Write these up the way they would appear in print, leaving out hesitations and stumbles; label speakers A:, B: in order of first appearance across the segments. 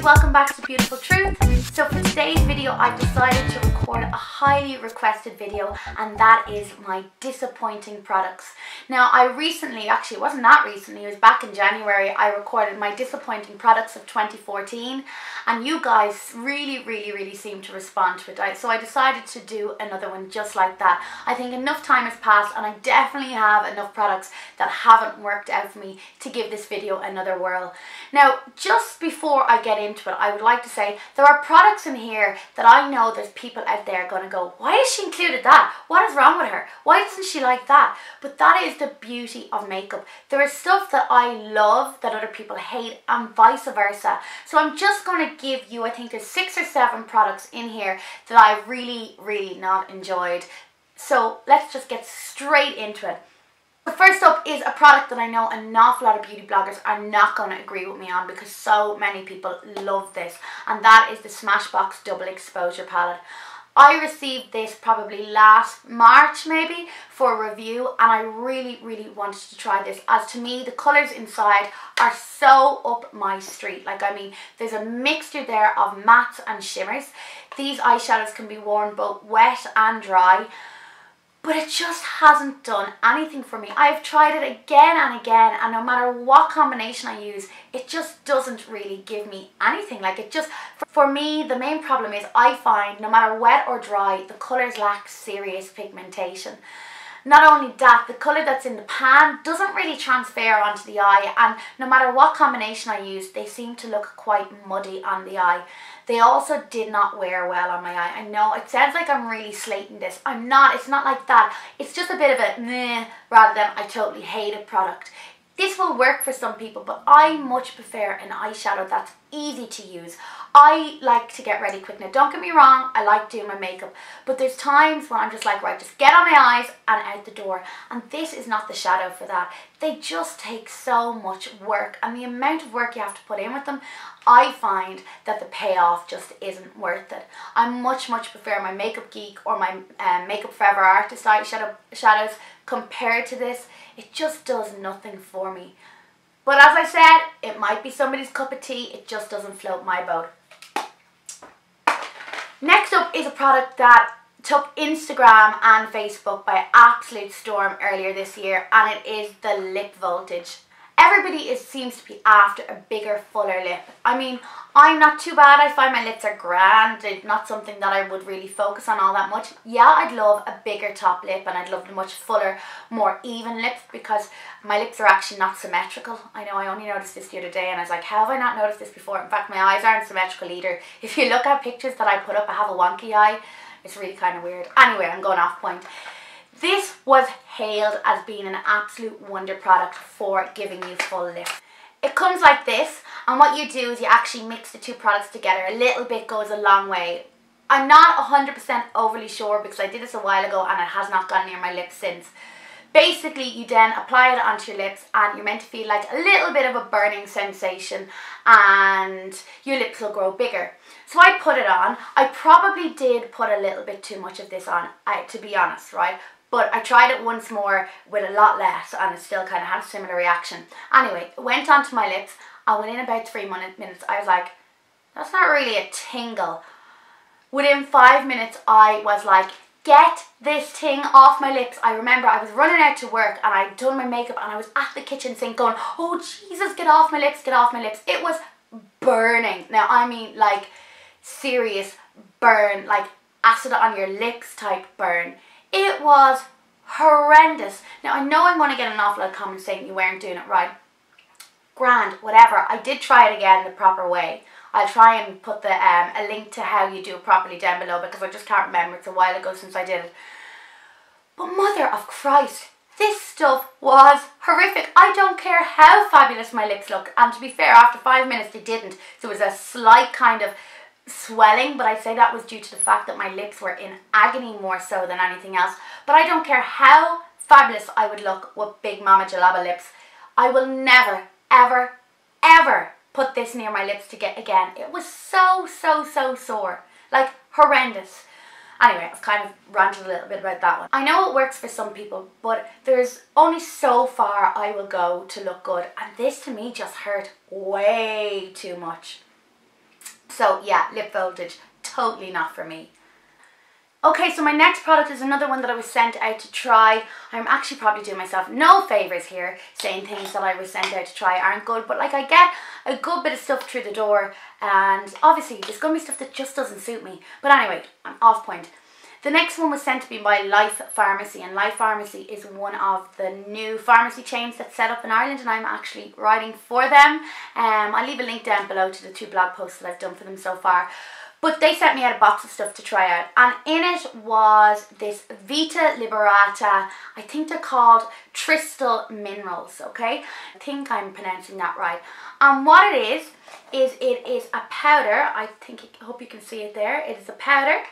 A: welcome back to Beautiful Truth. So for today's video I've decided to record a highly requested video, and that is my disappointing products. Now I recently, actually it wasn't that recently, it was back in January, I recorded my disappointing products of 2014, and you guys really seemed to respond to it. So I decided to do another one just like that. I think enough time has passed and I definitely have enough products that haven't worked out for me to give this video another whirl. Now just before I get into it, I would like to say there are products in here that I know there's people out there going to go, why has she included that? What is wrong with her? Why doesn't she like that? But that is the beauty of makeup. There is stuff that I love that other people hate and vice versa. So I'm just going to give you, I think there's 6 or 7 products in here that I've really not enjoyed. So let's just get straight into it. The first up is a product that I know an awful lot of beauty bloggers are not going to agree with me on because so many people love this, and that is the Smashbox Double Exposure Palette. I received this probably last March maybe for review, and I really wanted to try this, as to me the colours inside are so up my street. Like, I mean, there's a mixture there of mattes and shimmers. These eyeshadows can be worn both wet and dry, but it just hasn't done anything for me. I've tried it again and again, and no matter what combination I use, it just doesn't really give me anything. Like, it just, for me, the main problem is I find no matter wet or dry, the colours lack serious pigmentation. Not only that, the colour that's in the pan doesn't really transfer onto the eye, and no matter what combination I use, they seem to look quite muddy on the eye. They also did not wear well on my eye. I know it sounds like I'm really slating this. I'm not. It's not like that. It's just a bit of a meh rather than I totally hate a product. This will work for some people, but I much prefer an eyeshadow that's easy to use. I like to get ready quick. Now don't get me wrong, I like doing my makeup, but there's times when I'm just like, right, just get on my eyes and out the door, and this is not the shadow for that. They just take so much work, and the amount of work you have to put in with them, I find that the payoff just isn't worth it. I much prefer my Makeup Geek or my Makeup Forever Artist eyeshadows compared to this. It just does nothing for me. But as I said, it might be somebody's cup of tea, it just doesn't float my boat. Next up is a product that took Instagram and Facebook by absolute storm earlier this year, and it is the Lip Voltage. Everybody seems to be after a bigger, fuller lip. I mean, I'm not too bad. I find my lips are grand. It's not something that I would really focus on all that much. Yeah, I'd love a bigger top lip, and I'd love a much fuller, more even lip, because my lips are actually not symmetrical. I know, I only noticed this the other day and I was like, how have I not noticed this before? In fact, my eyes aren't symmetrical either. If you look at pictures that I put up, I have a wonky eye. It's really kind of weird. Anyway, I'm going off point. This was hailed as being an absolute wonder product for giving you full lip. It comes like this, and what you do is you actually mix the two products together. A little bit goes a long way. I'm not 100% overly sure because I did this a while ago and it has not gone near my lips since. Basically, you then apply it onto your lips and you're meant to feel like a little bit of a burning sensation, and your lips will grow bigger. So I put it on. I probably did put a little bit too much of this on, to be honest, right? But I tried it once more with a lot less and it still kind of had a similar reaction. Anyway, it went onto my lips, and within about 3 minutes I was like, that's not really a tingle. Within 5 minutes I was like, get this thing off my lips. I remember I was running out to work and I'd done my makeup and I was at the kitchen sink going, oh Jesus, get off my lips, get off my lips. It was burning. Now I mean like serious burn, like acid on your lips type burn. It was horrendous. Now I know I'm going to get an awful lot of comments saying you weren't doing it right. Grand, whatever. I did try it again the proper way. I'll try and put the a link to how you do it properly down below because I just can't remember. It's a while ago since I did it. But mother of Christ, this stuff was horrific. I don't care how fabulous my lips look. And to be fair, after 5 minutes they didn't. There was a slight kind of swelling, but I'd say that was due to the fact that my lips were in agony more so than anything else. But I don't care how fabulous I would look with big mama jalaba lips, I will never ever put this near my lips to get again. It was so sore, like horrendous. Anyway, I've kind of ranted a little bit about that one. I know it works for some people, but there's only so far I will go to look good, and this to me just hurt way too much. So yeah, lip voltage, totally not for me. Okay, so my next product is another one that I was sent out to try. I'm actually probably doing myself no favours here, saying things that I was sent out to try aren't good, but like I get a good bit of stuff through the door, and obviously there's going to be stuff that just doesn't suit me. But anyway, I'm off point. The next one was sent to me by Life Pharmacy, and Life Pharmacy is one of the new pharmacy chains that's set up in Ireland, and I'm actually writing for them. I'll leave a link down below to the 2 blog posts that I've done for them so far. But they sent me out a box of stuff to try out, and in it was this Vita Liberata, I think they're called Tristal Minerals, okay? I think I'm pronouncing that right. And what it is it is a powder. I hope you can see it there. It is a powder,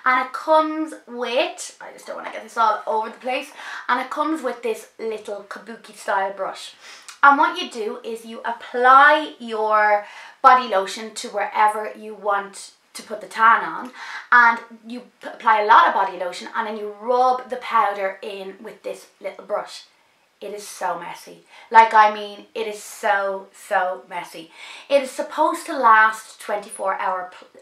A: and it comes with, I just don't want to get this all over the place, and it comes with this little kabuki style brush. And what you do is you apply your body lotion to wherever you want to put the tan on, and you apply a lot of body lotion, and then you rub the powder in with this little brush. It is so messy. Like, I mean, it is so messy. It is supposed to last 24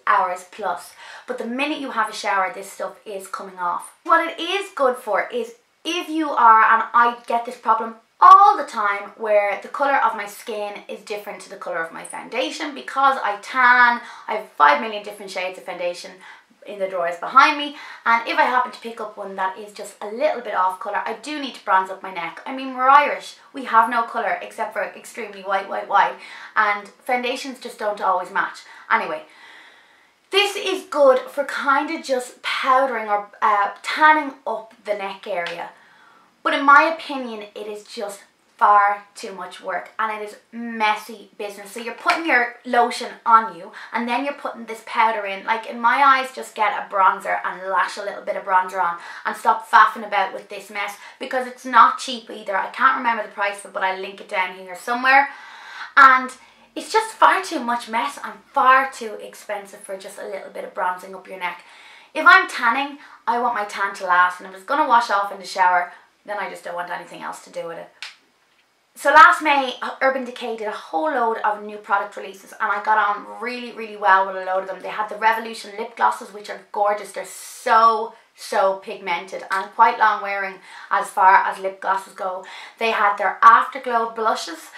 A: hours plus, but the minute you have a shower, this stuff is coming off. What it is good for is if you are, and I get this problem all the time, where the colour of my skin is different to the colour of my foundation. Because I tan, I have 5 million different shades of foundation in the drawers behind me, and if I happen to pick up one that is just a little bit off colour, I do need to bronze up my neck. I mean, we're Irish, we have no colour except for extremely white, and foundations just don't always match. Anyway, this is good for kind of just powdering or tanning up the neck area. But in my opinion, it is just far too much work, and it is messy business. So you're putting your lotion on you, and then you're putting this powder in. Like, in my eyes, just get a bronzer and lash a little bit of bronzer on, and stop faffing about with this mess, because it's not cheap either. I can't remember the price of it, but I'll link it down here somewhere. And it's just far too much mess and far too expensive for just a little bit of bronzing up your neck. If I'm tanning, I want my tan to last, and if it's going to wash off in the shower, then I just don't want anything else to do with it. So last May, Urban Decay did a whole load of new product releases, and I got on really well with a load of them. They had the Revolution lip glosses, which are gorgeous. They're so pigmented and quite long wearing as far as lip glosses go. They had their Afterglow blushes,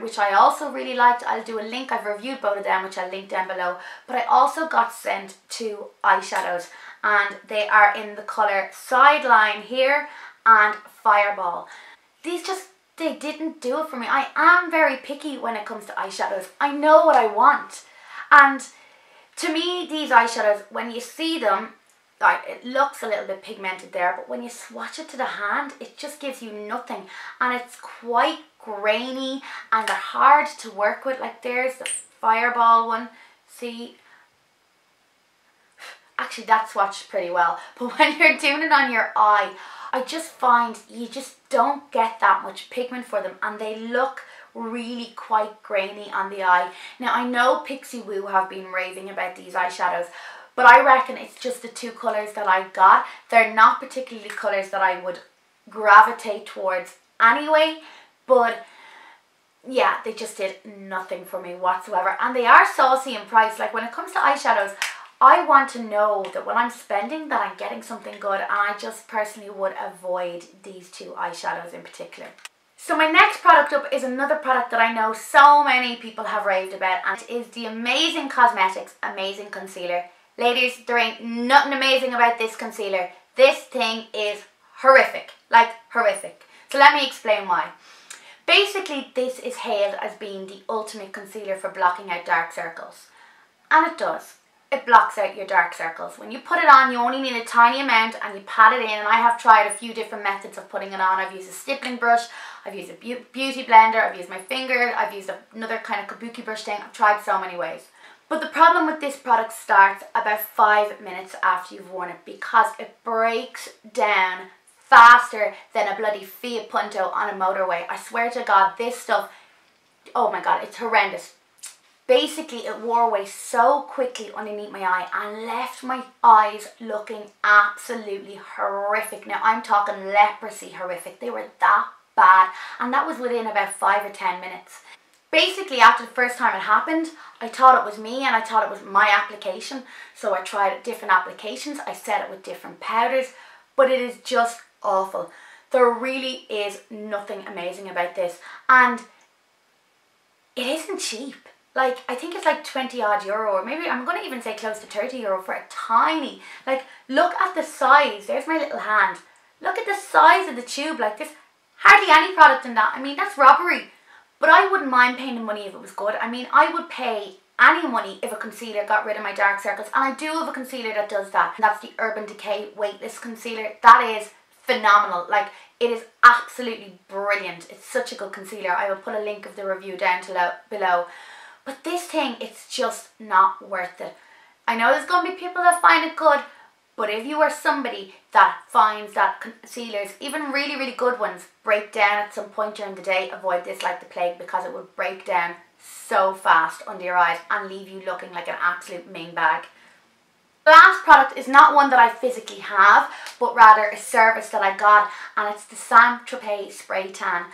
A: which I also really liked. I'll do a link. I've reviewed both of them, which I'll link down below. But I also got sent 2 eyeshadows, and they are in the colour Sideline here and Fireball. They didn't do it for me. I am very picky when it comes to eyeshadows. I know what I want. And to me, these eyeshadows, when you see them, like, it looks a little bit pigmented there, but when you swatch it to the hand, it just gives you nothing. And it's quite grainy, and they're hard to work with. Like, there's the Fireball one. See? Actually, that swatched pretty well. But when you're doing it on your eye, I just find you just don't get that much pigment for them, and they look really quite grainy on the eye. Now, I know Pixie Woo have been raving about these eyeshadows, but I reckon it's just the 2 colours that I got. They're not particularly colours that I would gravitate towards anyway, but yeah, they just did nothing for me whatsoever. And they are saucy in price. Like, when it comes to eyeshadows, I want to know that when I'm spending that I'm getting something good, and I just personally would avoid these 2 eyeshadows in particular. So my next product up is another product that I know so many people have raved about, and it is the Amazing Cosmetics Amazing Concealer. Ladies, there ain't nothing amazing about this concealer. This thing is horrific, like horrific. So let me explain why. Basically, this is hailed as being the ultimate concealer for blocking out dark circles. And it does. It blocks out your dark circles. When you put it on, you only need a tiny amount, and you pat it in. And I have tried a few different methods of putting it on. I've used a stippling brush, I've used a beauty blender, I've used my finger, I've used another kind of kabuki brush thing. I've tried so many ways. But the problem with this product starts about 5 minutes after you've worn it, because it breaks down faster than a bloody Fiat Punto on a motorway. I swear to God, this stuff, oh my God, it's horrendous. Basically, it wore away so quickly underneath my eye and left my eyes looking absolutely horrific. Now, I'm talking leprosy horrific. They were that bad, and that was within about 5 or 10 minutes. Basically, after the first time it happened, I thought it was me and I thought it was my application. So I tried different applications. I set it with different powders, but it is just awful. There really is nothing amazing about this, and it isn't cheap. Like, I think it's like 20 odd euro, or maybe I'm going to even say close to 30 euro for a tiny, like, look at the size. There's my little hand. Look at the size of the tube. Like, there's hardly any product in that. I mean, that's robbery. But I wouldn't mind paying the money if it was good. I mean, I would pay any money if a concealer got rid of my dark circles. And I do have a concealer that does that. And that's the Urban Decay Weightless Concealer. That is phenomenal. Like, it is absolutely brilliant. It's such a good concealer. I will put a link of the review down below. But this thing, it's just not worth it. I know there's going to be people that find it good, but if you are somebody that finds that concealers, even really, really good ones, break down at some point during the day, avoid this like the plague, because it will break down so fast under your eyes and leave you looking like an absolute ming bag. The last product is not one that I physically have, but rather a service that I got, and it's the Saint-Tropez Spray Tan.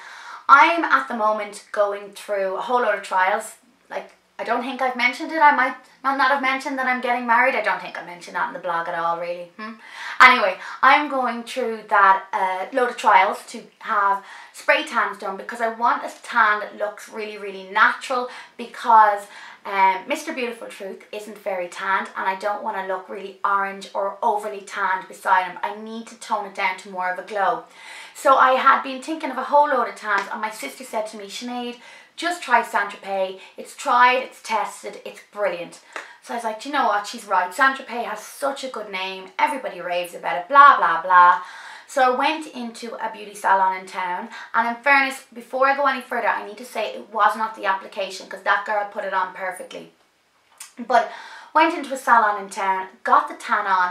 A: I'm at the moment going through a whole lot of trials. Like, I don't think I've mentioned it. I might not have mentioned that I'm getting married. I don't think I mentioned that in the blog at all, really. Anyway, I'm going through that load of trials to have spray tans done, because I want a tan that looks really, really natural, because Mr. Beautiful Truth isn't very tanned, and I don't want to look really orange or overly tanned beside him. I need to tone it down to more of a glow. So I had been thinking of a whole load of tans, and my sister said to me, Sinead, just try Saint-Tropez. It's tried, it's tested, it's brilliant. So I was like, do you know what? She's right. Saint-Tropez has such a good name. Everybody raves about it, blah, blah, blah. So I went into a beauty salon in town, and in fairness, before I go any further, I need to say it was not the application, because that girl put it on perfectly. But went into a salon in town, got the tan on,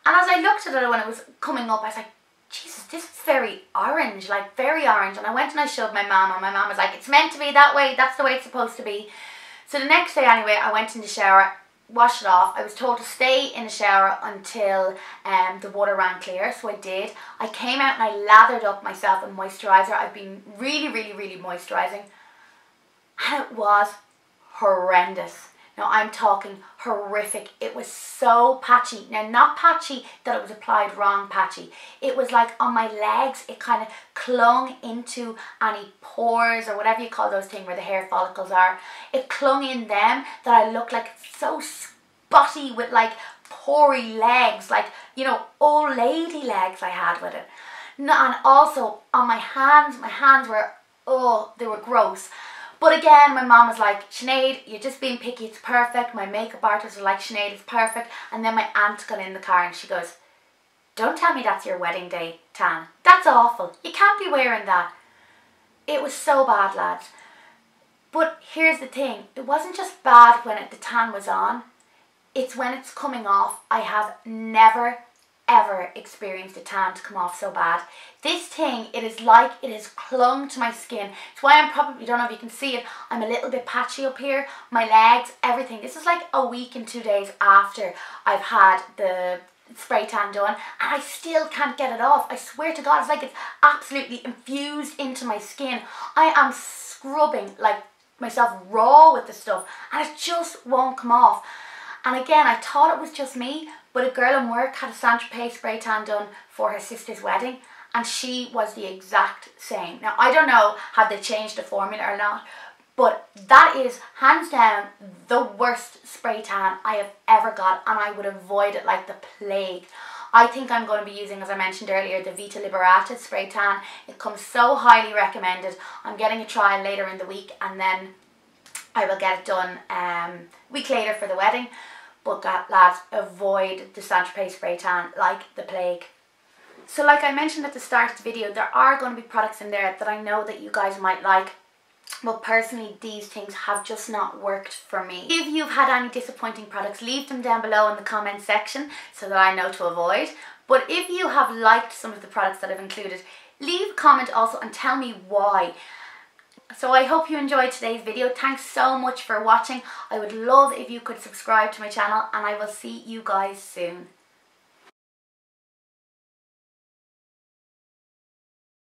A: and as I looked at it when it was coming up, I was like, Jesus, this is very orange, like very orange. And I went and I showed my mum, and my mum was like, it's meant to be that way, that's the way it's supposed to be. So the next day anyway, I went in the shower, washed it off. I was told to stay in the shower until the water ran clear, so I did. I came out and I lathered up myself in moisturiser. I've been really, really, really moisturising, and it was horrendous. Now, I'm talking horrific. It was so patchy. Now, not patchy that it was applied wrong patchy. It was like on my legs, it kind of clung into any pores or whatever you call those things where the hair follicles are. It clung in them that I looked like so spotty with like pory legs, like, you know, old lady legs I had with it. And also on my hands were, oh, they were gross. But again, my mom was like, Sinead, you're just being picky, it's perfect. My makeup artist was like, Sinead, it's perfect. And then my aunt got in the car and she goes, don't tell me that's your wedding day tan. That's awful. You can't be wearing that. It was so bad, lads. But here's the thing. It wasn't just bad when the tan was on. It's when it's coming off. I have never, ever experienced a tan to come off so bad. This thing, it is like it has clung to my skin. It's why I'm probably, don't know if you can see it, I'm a little bit patchy up here, my legs, everything. This is like a week and 2 days after I've had the spray tan done, and I still can't get it off. I swear to God, it's like it's absolutely infused into my skin. I am scrubbing like myself raw with the stuff, and it just won't come off. And again, I thought it was just me, but a girl in work had a Saint-Tropez spray tan done for her sister's wedding, and she was the exact same. Now, I don't know, have they changed the formula or not, but that is hands down the worst spray tan I have ever got, and I would avoid it like the plague. I think I'm going to be using, as I mentioned earlier, the Vita Liberata spray tan. It comes so highly recommended. I'm getting a trial later in the week, and then I will get it done a week later for the wedding. But lads, avoid the Saint-Tropez spray tan like the plague. So like I mentioned at the start of the video, there are going to be products in there that I know that you guys might like. But personally, these things have just not worked for me. If you've had any disappointing products, leave them down below in the comment section so that I know to avoid. But if you have liked some of the products that I've included, leave a comment also and tell me why. So I hope you enjoyed today's video. Thanks so much for watching. I would love if you could subscribe to my channel, and I will see you guys soon.